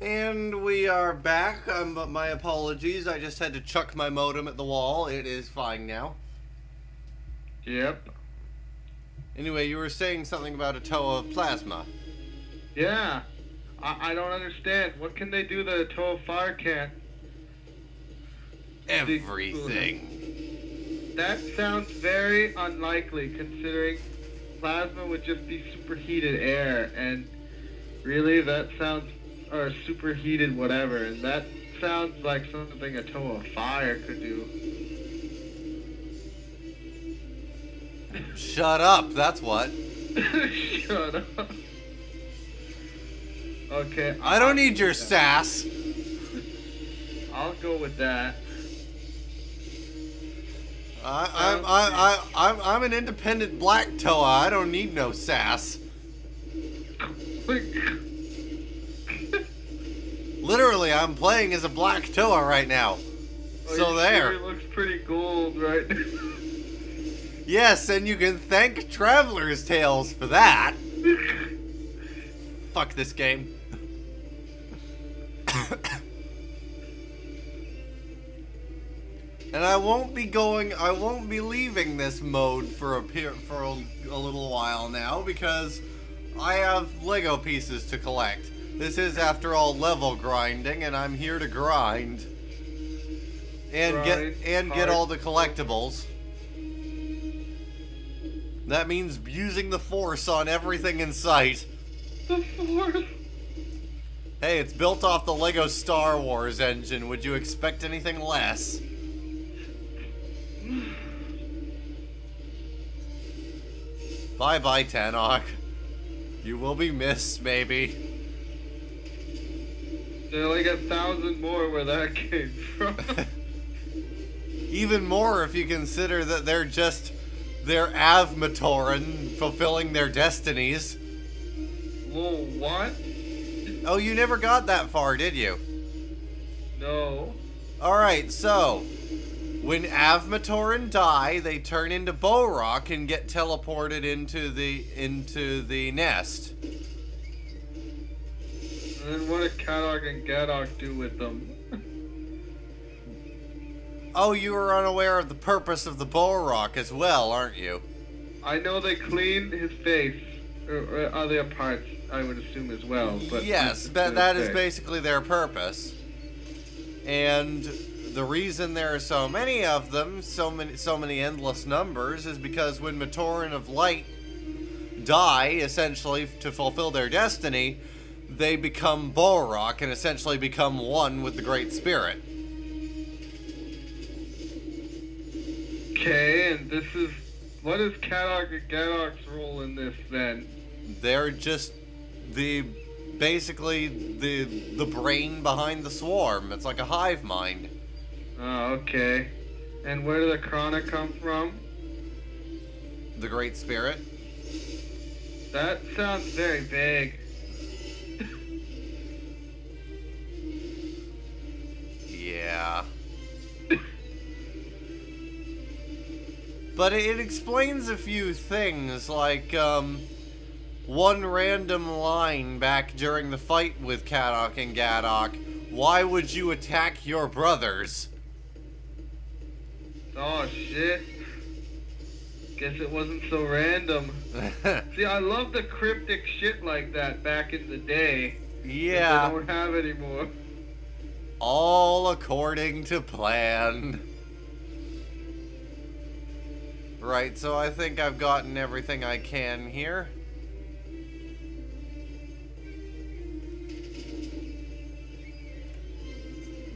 And we are back. My apologies. I just had to chuck my modem at the wall. It is fine now. Yep. Anyway, you were saying something about a toe of plasma. Yeah. I don't understand. What can they do that a toe of fire can't? Everything. That sounds very unlikely, considering plasma would just be superheated air, and really that sounds, or superheated whatever, and that sounds like something a toe of fire could do. Shut up, that's what. Shut up. Okay. I don't need your sass. I'll go with that. I'm an independent black Toa. I don't need no sass. Literally, I'm playing as a black Toa right now. So there. Sure, it looks pretty gold right now. Yes, and you can thank Traveler's Tales for that. Fuck this game. And I won't be leaving this mode for a little while now because I have Lego pieces to collect. This is, after all, level grinding, and I'm here to grind and get all the collectibles. That means using the Force on everything in sight. The Force. Hey, it's built off the Lego Star Wars engine. Would you expect anything less? Bye-bye, Tanok. You will be missed, maybe. There's like 1,000 more where that came from. Even more if you consider that they're Avmatoran fulfilling their destinies. Whoa, what? Oh, you never got that far, did you? No. Alright, so when Avmatoran die, they turn into Borok and get teleported into the nest. And then what do Kadok and Gadok do with them? Oh, you were unaware of the purpose of the Borok as well, aren't you? I know they clean his face, or other parts, I would assume as well. But yes, that is basically their purpose. And the reason there are so many of them, so many endless numbers, is because when Matoran of Light die, essentially to fulfill their destiny, they become Borok and essentially become one with the Great Spirit. Okay, and what is Kadok and Gadok's role in this then? They're just basically the brain behind the swarm. It's like a hive mind. Oh, okay. And where do the Krana come from? The Great Spirit. That sounds very vague. Yeah. But it explains a few things, like, one random line back during the fight with Kadok and Gadok. Why would you attack your brothers? Oh, shit. Guess it wasn't so random. See, I love the cryptic shit like that back in the day. Yeah. They don't have anymore. All according to plan. Right, so I think I've gotten everything I can here.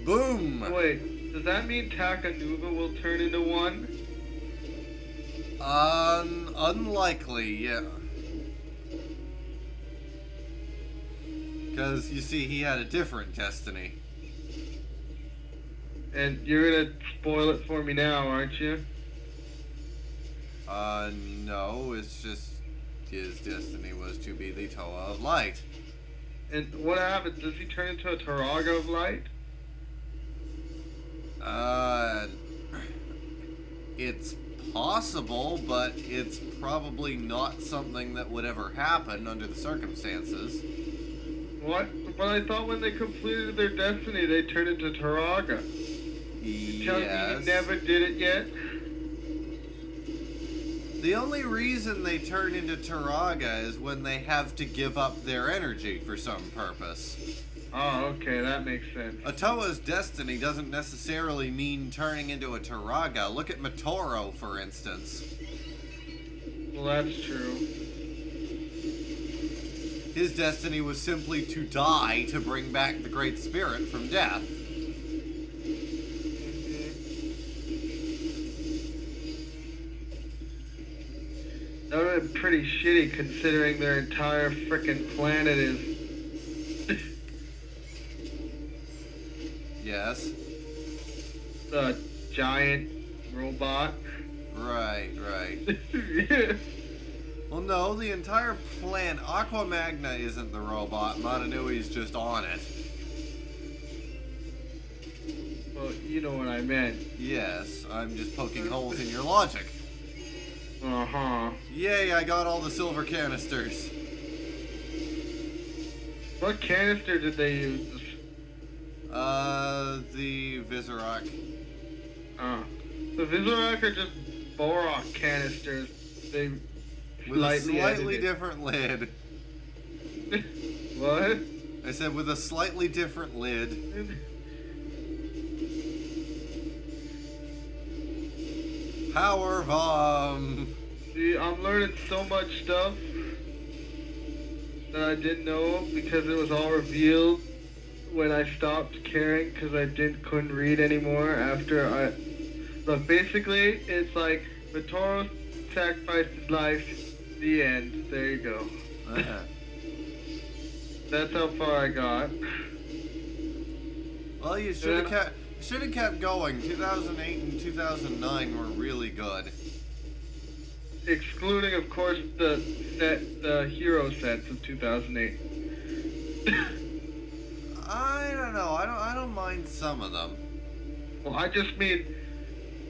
Boom! Wait, does that mean Takanuva will turn into one? Unlikely, yeah. Because, you see, he had a different destiny. And you're gonna spoil it for me now, aren't you? No, it's just his destiny was to be the Toa of Light. And what happens? Does he turn into a Taraga of Light? It's possible, but it's probably not something that would ever happen under the circumstances. What? But I thought when they completed their destiny, they turned into Taraga. You telling me you never did it yet? The only reason they turn into Taraga is when they have to give up their energy for some purpose. Oh, okay, that makes sense. Atoa's destiny doesn't necessarily mean turning into a Taraga. Look at Matoro, for instance. Well, that's true. His destiny was simply to die to bring back the Great Spirit from death. That would have been pretty shitty considering their entire frickin' planet is... Yes. A giant robot. Right, right. Yeah. Well, no, the entire planet... Aqua Magna isn't the robot. Mononui's just on it. Well, you know what I meant. Yes, I'm just poking holes in your logic. Uh-huh. Yay, I got all the silver canisters. What canister did they use? The Visorak. The Visorak are just Borok canisters. They with a slightly different lid. What? I said with a slightly different lid. Power bomb. See, I'm learning so much stuff that I didn't know because it was all revealed when I stopped caring because I couldn't read anymore after I... Look, basically, it's like Matoro sacrificed his life. The end. There you go. That's how far I got. Well, you should have kept going. 2008 and 2009 were really good. Excluding, of course, the hero sets of 2008. I don't know. I don't mind some of them. Well, I just mean,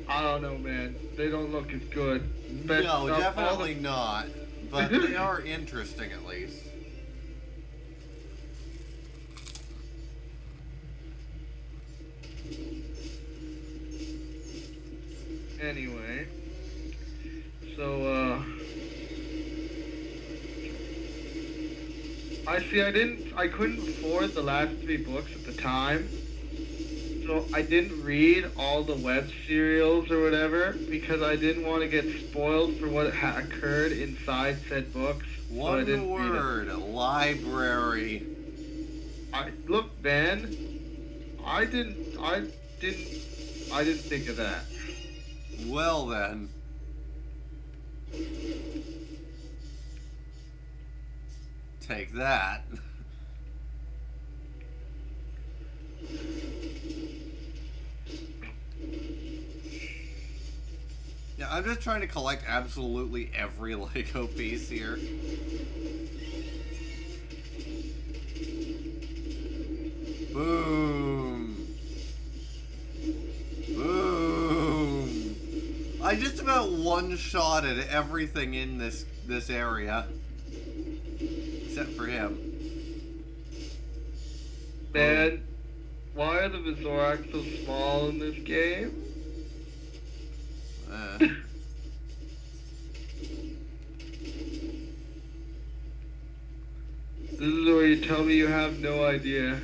I don't know, man. They don't look as good. No, definitely not. But they are interesting, at least. Anyway, so, I couldn't afford the last 3 books at the time, so I didn't read all the web serials or whatever, because I didn't want to get spoiled for what occurred inside said books. One word, library. Look, Ben, I didn't think of that. Well then. Take that. Yeah, I'm just trying to collect absolutely every Lego piece here. Boom. Boom. I just about one-shotted everything in this area. Except for him. Man, why are the Visorak so small in this game? This is where you tell me you have no idea.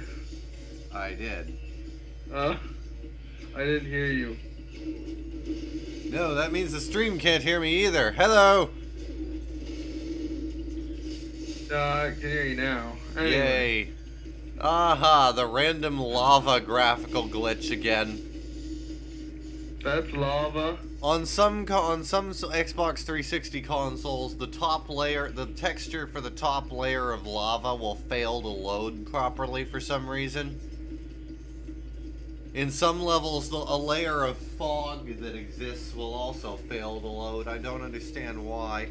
I did. I didn't hear you. No, that means the stream can't hear me either. Hello! I can hear you now. Anyway. Yay. Aha, the random lava graphical glitch again. That's lava. On some Xbox 360 consoles, the texture for the top layer of lava will fail to load properly for some reason. In some levels, a layer of fog that exists will also fail to load. I don't understand why.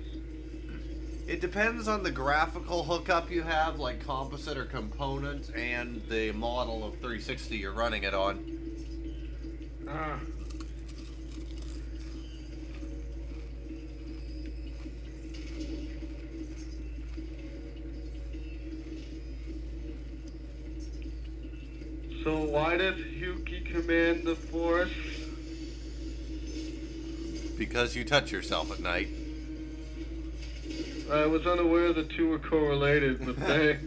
It depends on the graphical hookup you have, like composite or component, and the model of 360 you're running it on. So why does Yuki command the Force? Because you touch yourself at night. I was unaware the two were correlated, but they...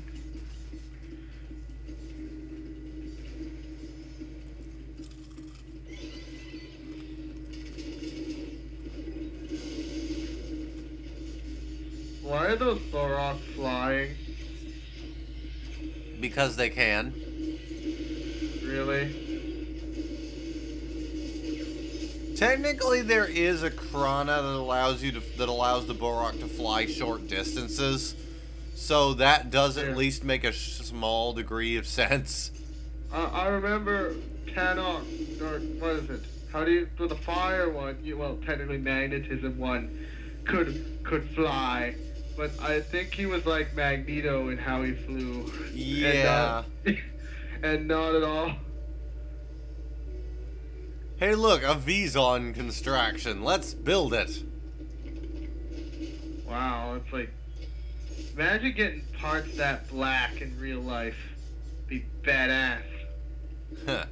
Why are those Thoroks flying? Because they can. Really? Technically, there is a Krana that allows the Borok to fly short distances, so that does at least make a small degree of sense. I remember canon, or what is it? How do you for the fire one? Well, technically magnetism one could fly, but I think he was like Magneto in how he flew. Yeah. And not at all. Hey look, a Vizon construction. Let's build it. Wow, it's like... Imagine getting parts that black in real life. Be badass. Huh.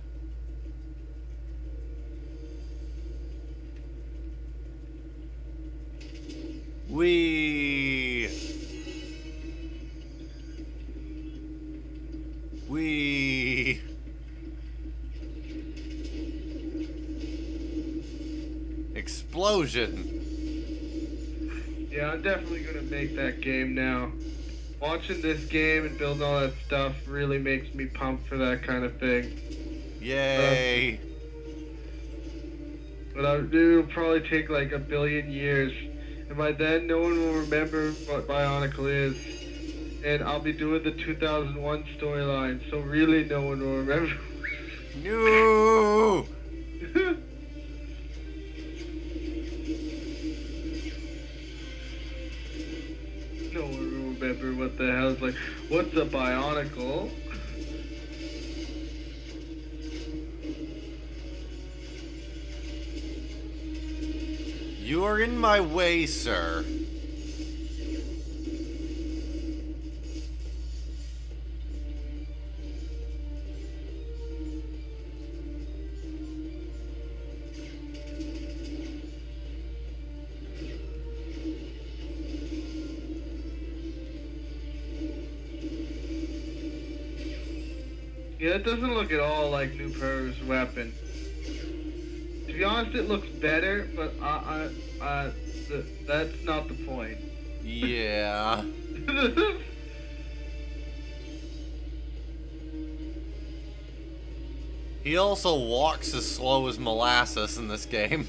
We... Explosion. Yeah, I'm definitely gonna make that game now. Watching this game and building all that stuff really makes me pumped for that kind of thing. Yay. But it'll probably take like a billion years. And by then, no one will remember what Bionicle is. And I'll be doing the 2001 storyline, so really no one will remember. No! No one will remember what the hell. It's like, what's a Bionicle? You are in my way, sir. Yeah, it doesn't look at all like New Per's weapon. To be honest, it looks better, but that's not the point. Yeah. He also walks as slow as molasses in this game.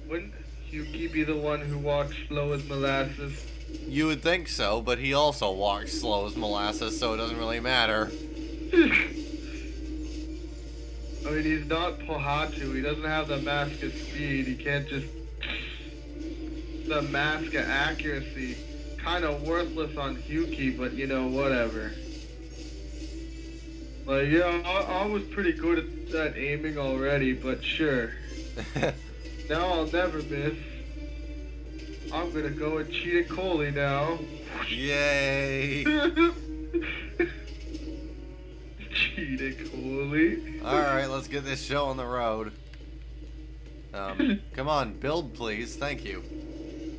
Wouldn't Yuki be the one who walks slow as molasses? You would think so, but he also walks slow as molasses, so it doesn't really matter. I mean, he's not Pohatu. He doesn't have the mask of speed. He can't just... The mask of accuracy. Kind of worthless on Yuki, but you know, whatever. Like, yeah, I was pretty good at that aiming already, but sure. Now I'll never miss. I'm gonna go and cheat at Coley now. Yay! Cheat at Coley. Alright, let's get this show on the road. Come on, build please, thank you.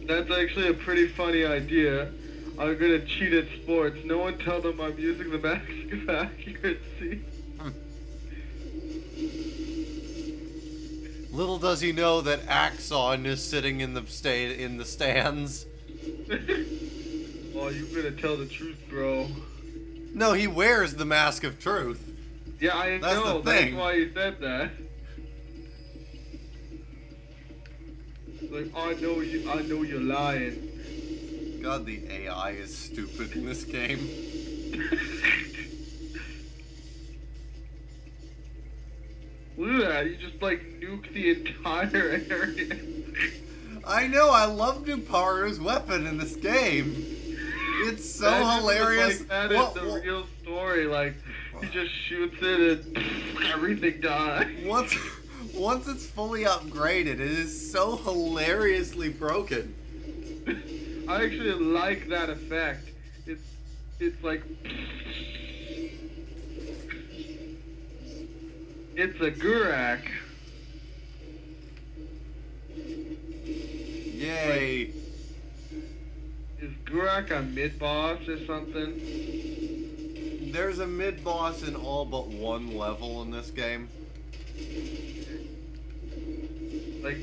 That's actually a pretty funny idea. I'm gonna cheat at sports. No one tell them I'm using the mask of accuracy. Little does he know that Axon is sitting in the stands. Oh, you better tell the truth, bro. No, he wears the mask of truth. Yeah, I know. That's why he said that. Like, I know you're lying. God, the AI is stupid in this game. Look at that, you just like nuke the entire area. I know, I love Nuparu's weapon in this game. It's so hilarious. Like, that is the real story, like, he just shoots it and everything dies. Once it's fully upgraded, it is so hilariously broken. I actually like that effect. It's like... It's a Gurak. Yay. Like, is Gurak a mid-boss or something? There's a mid-boss in all but one level in this game. Like,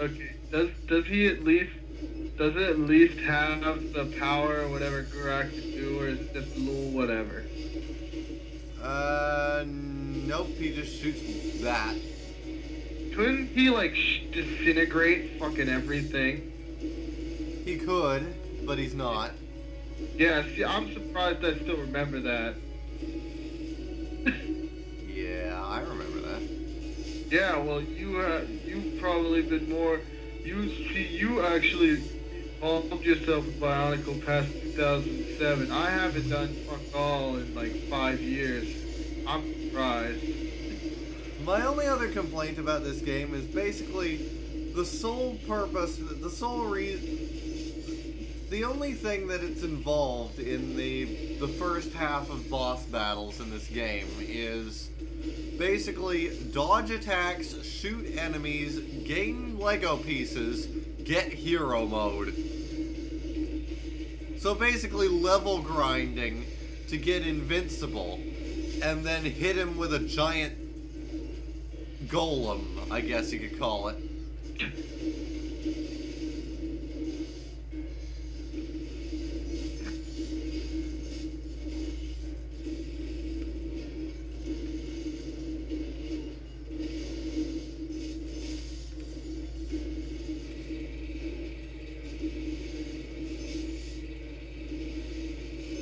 okay, does it at least have the power or whatever Gurak can do, or is it just little whatever? Nope, he just shoots that. Couldn't he, like, disintegrate fucking everything? He could, but he's not. Yeah, see, I'm surprised I still remember that. Yeah, I remember that. Yeah, well, you've probably been more... You actually involved yourself with Bionicle past 2007. I haven't done fuck all in, like, 5 years. I'm surprised. My only other complaint about this game is basically the sole purpose, the only thing that it's involved in the first half of boss battles in this game is basically dodge attacks, shoot enemies, gain Lego pieces, get hero mode. So basically level grinding to get invincible, and then hit him with a giant golem, I guess you could call it.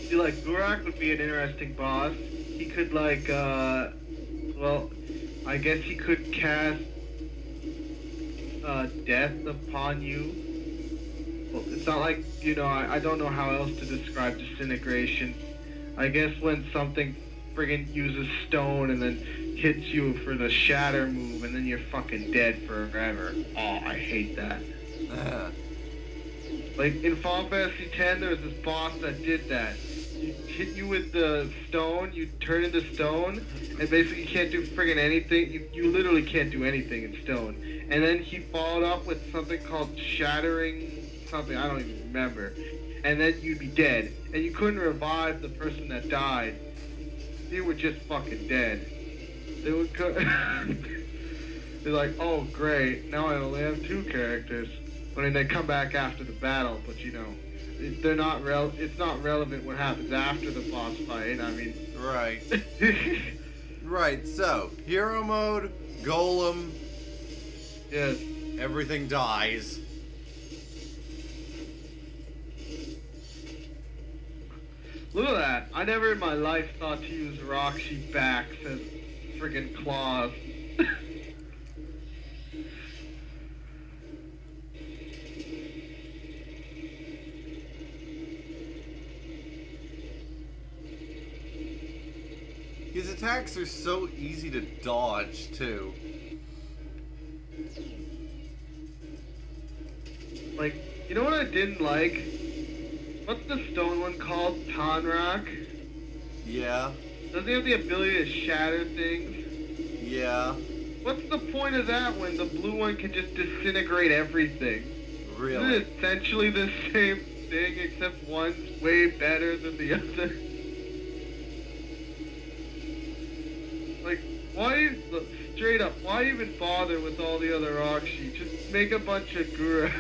See, like, Gurak would be an interesting boss. He could, like, well, I guess he could cast death upon you. Well, it's not like, you know, I don't know how else to describe disintegration. I guess when something friggin' uses stone and then hits you for the shatter move and then you're fucking dead forever. Oh, I hate that. Like, in Final Fantasy X, there was this boss that did that. You hit you with the stone, you turn into stone, and basically you can't do friggin' anything. You literally can't do anything in stone. And then he followed up with something called shattering something, I don't even remember. And then you'd be dead. And you couldn't revive the person that died. They were just fucking dead. They would they're like, oh great, now I only have 2 characters. I mean, they come back after the battle, but you know, they're not it's not relevant what happens after the boss fight. I mean, right. Right. So hero mode, golem. Yes. Everything dies. Look at that! I never in my life thought to use Roxy backs as friggin' claws. His attacks are so easy to dodge, too. Like, you know what I didn't like? What's the stone one called? Tanrak? Yeah. Doesn't he have the ability to shatter things? Yeah. What's the point of that when the blue one can just disintegrate everything? Really? Isn't it essentially the same thing, except one's way better than the other? Like, why, straight up, why even bother with all the other Roxy? Just make a bunch of Gura.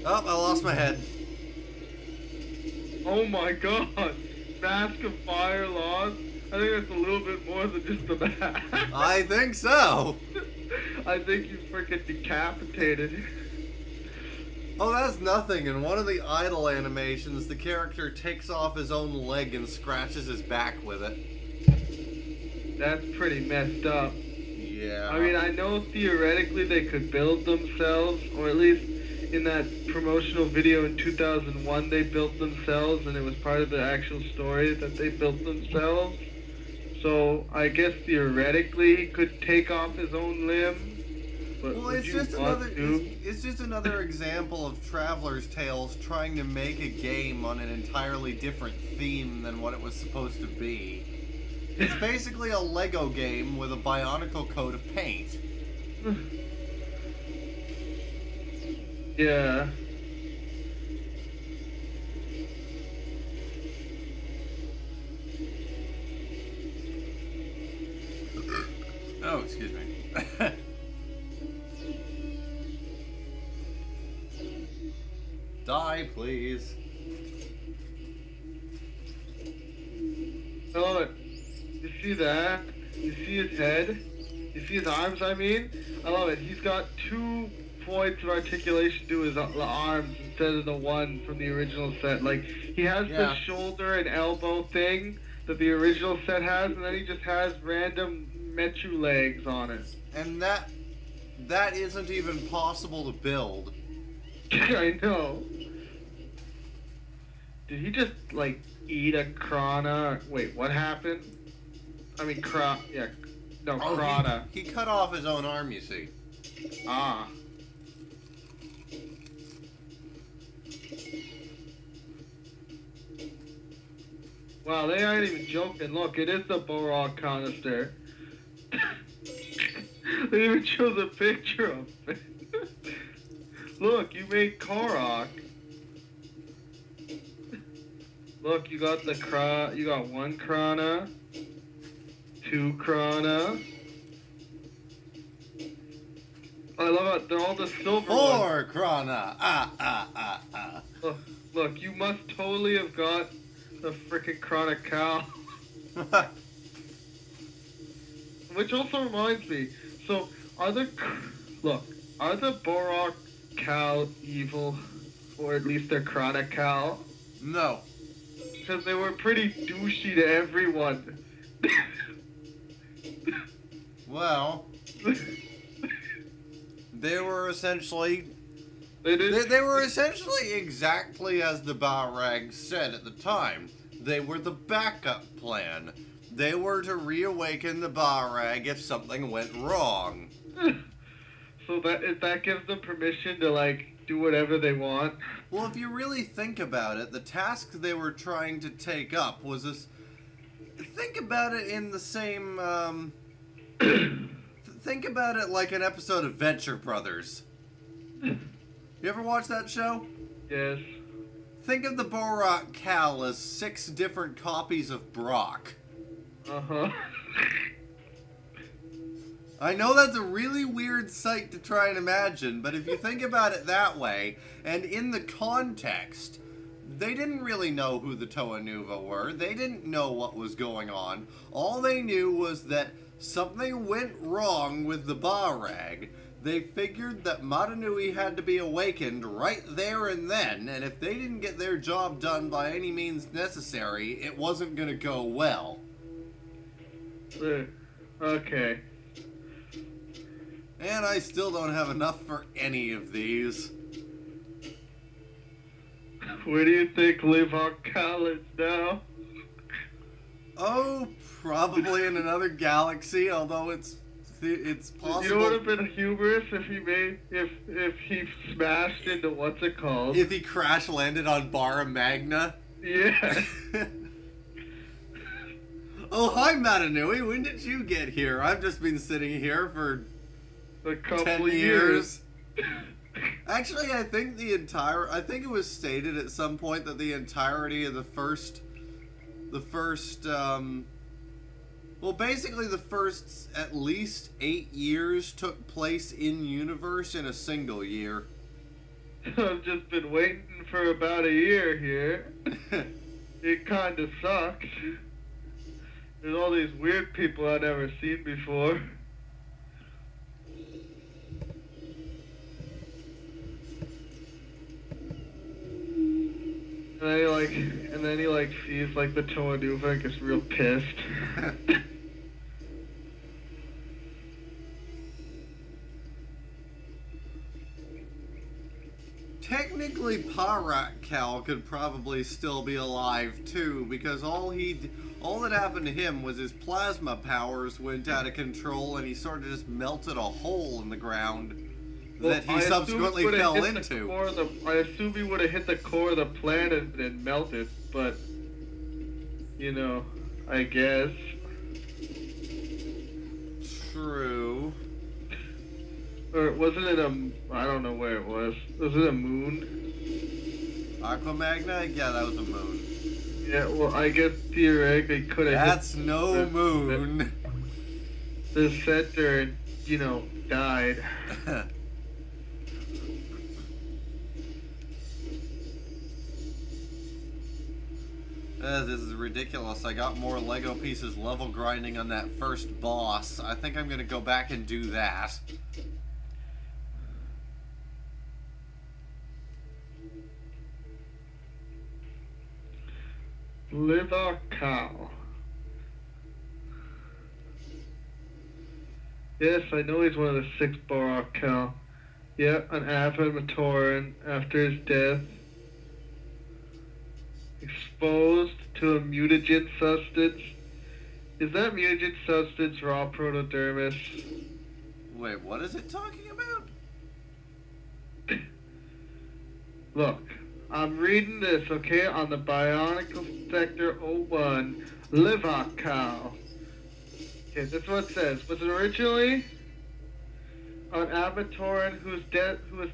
Oh, I lost my head. Oh my god! Mask of Fire lost? I think that's a little bit more than just the mask. I think so. I think you freaking decapitated. Oh, that's nothing. In one of the idle animations, the character takes off his own leg and scratches his back with it. That's pretty messed up. Yeah. I mean, I know theoretically they could build themselves, or at least in that promotional video in 2001 they built themselves, and it was part of the actual story that they built themselves. So I guess theoretically he could take off his own limb, But Well, it's just another example of Traveler's Tales trying to make a game on an entirely different theme than what it was supposed to be. It's basically a Lego game with a Bionicle coat of paint. Yeah. Oh, excuse me. Die, please. Oh, you see that? You see his head? You see his arms, I mean? I love it. He's got 2 points of articulation to his arms instead of the one from the original set. Like, he has the shoulder and elbow thing that the original set has, and then he just has random Mechu legs on it. And that isn't even possible to build. I know. Did he just, like, eat a Krana? Wait, what happened? I mean, Krana. He cut off his own arm, you see. Ah. Wow, they aren't even joking. Look, it is the Borok canister. They even chose a picture of it. Look, you made Korok. Look, you got you got 1 Krana, 2 Krana. I love it. They're all the silver 4 Krana. Look, you must totally have got the frickin' Krana cow. Which also reminds me, so are the Borok cow evil, or at least they're Krana cow? No. Because they were pretty douchey to everyone. Well, they were essentially exactly as the Balrog said at the time. They were the backup plan. They were to reawaken the Balrog if something went wrong. So that gives them permission to, like, do whatever they want? Well, if you really think about it, the task they were trying to take up was this... Think about it in the same, think about it like an episode of Venture Brothers. You ever watch that show? Yes. Think of the Borok Cal as 6 different copies of Brock. Uh-huh. I know that's a really weird sight to try and imagine, but if you think about it that way, and in the context, they didn't really know who the Toa Nuva were. They didn't know what was going on. All they knew was that something went wrong with the Balrog. They figured that Matanui had to be awakened right there and then, and if they didn't get their job done by any means necessary, it wasn't going to go well. Okay. And I still don't have enough for any of these. Where do you think Livok Cal is now? Oh, probably in another galaxy, although it's possible. You know what would have been humorous if he smashed into what's it called? If he crash landed on Barra Magna? Yeah. Oh, hi Matanui, when did you get here? I've just been sitting here for a couple 10 of years. Actually, I think it was stated at some point that the entirety of the first, well, basically the first at least 8 years took place in universe in a single year. I've just been waiting for about a year here. It kind of sucks. There's all these weird people I've never seen before. And then he sees the Toa Nuva and gets real pissed. Technically, Actually, Parakal could probably still be alive too, because all that happened to him was his plasma powers went out of control, and he sort of just melted a hole in the ground that he subsequently fell into. I assume he would have hit the core of the planet and melted, but you know, I guess. True. Or wasn't it I don't know where it was. Was it a moon? Aquamagna? Yeah, that was a moon. Yeah, well, I guess theoretically could have. That's no moon. The center, you know, died. This is ridiculous. I got more Lego pieces level grinding on that first boss. I think I'm gonna go back and do that. Liver cow. Yes, I know he's one of the 6 Bionicle. Yeah, an avid Matoran after his death. Exposed to a mutagen substance. Is that mutagen substance raw protodermis? Wait, what is it talking about? Look, I'm reading this, okay, on the Bionicle Sector 01, Livacal. Okay, this is what it says. Was originally an Abatoran who was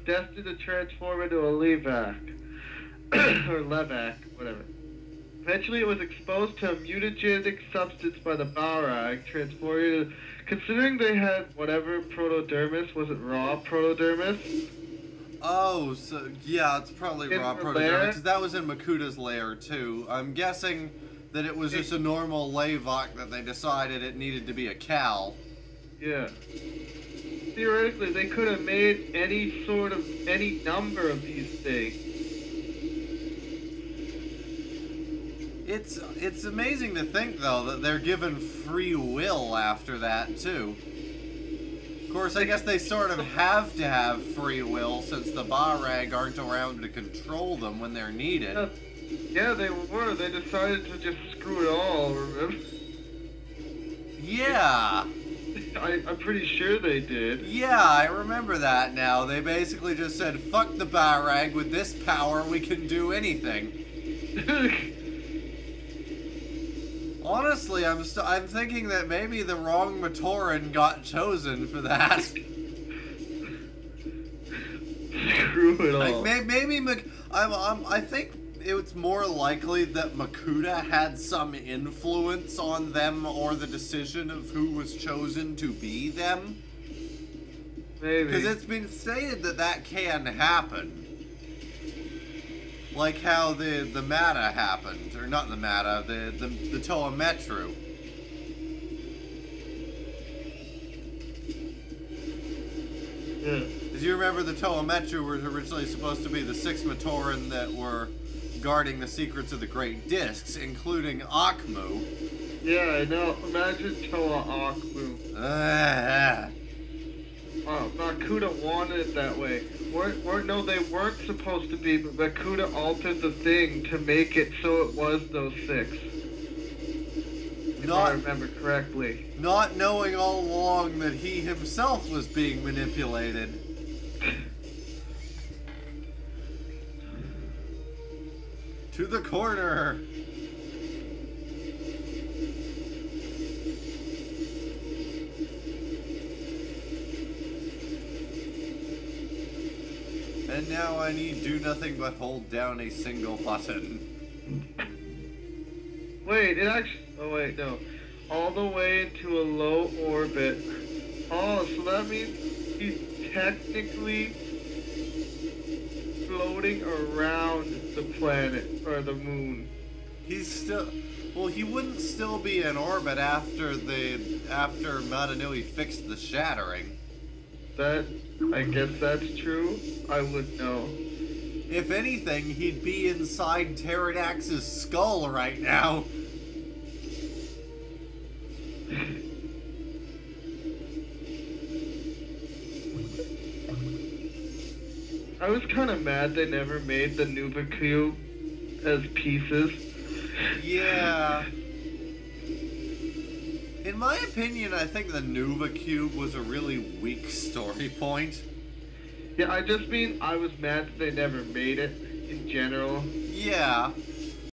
destined to transform into a Levac. Or Levac, whatever. Eventually it was exposed to a mutagenic substance by the Balrog, transforming it. Considering they had whatever protodermis, was it raw protodermis? Oh, so yeah, it's probably raw protodermis, because that was in Makuta's lair too. I'm guessing that it was just a normal Lavok that they decided it needed to be a Cal. Yeah. Theoretically, they could have made any number of these things. It's amazing to think, though, that they're given free will after that, too. Of course, I guess they sort of have to have free will, since the Barag aren't around to control them when they're needed. Yeah, they were. They decided to just screw it all, remember? Yeah. I'm pretty sure they did. Yeah, I remember that now. They basically just said, fuck the Barag, with this power we can do anything. Honestly, I'm thinking that maybe the wrong Matoran got chosen for that. Screw it all. Like, maybe I think it's more likely that Makuta had some influence on them or the decision of who was chosen to be them. Maybe. Because it's been stated that can happen. Like how the Mata happened, or not the Mata, the Toa Metru. Yeah. As you remember, the Toa Metru were originally supposed to be the 6 Matoran that were guarding the secrets of the Great Discs, including Akmu. Yeah, I know. Imagine Toa Akmu. Makuta wanted it that way. No, they weren't supposed to be, but Makuta altered the thing to make it so it was those 6. If I remember correctly. Not knowing all along that he himself was being manipulated. To the corner! And now I need do nothing but hold down a single button. Wait, it actually... Oh, wait, no. All the way into a low orbit. Oh, so that means he's technically floating around the planet, or the moon. He's still... Well, he wouldn't still be in orbit after Madanui fixed the shattering. I guess that's true. I would know. If anything, he'd be inside Pterodax's skull right now. I was kind of mad they never made the Nuva Cube as pieces. Yeah. In my opinion, I think the Nuva Cube was a really weak story point. Yeah, I just mean I was mad that they never made it in general. Yeah,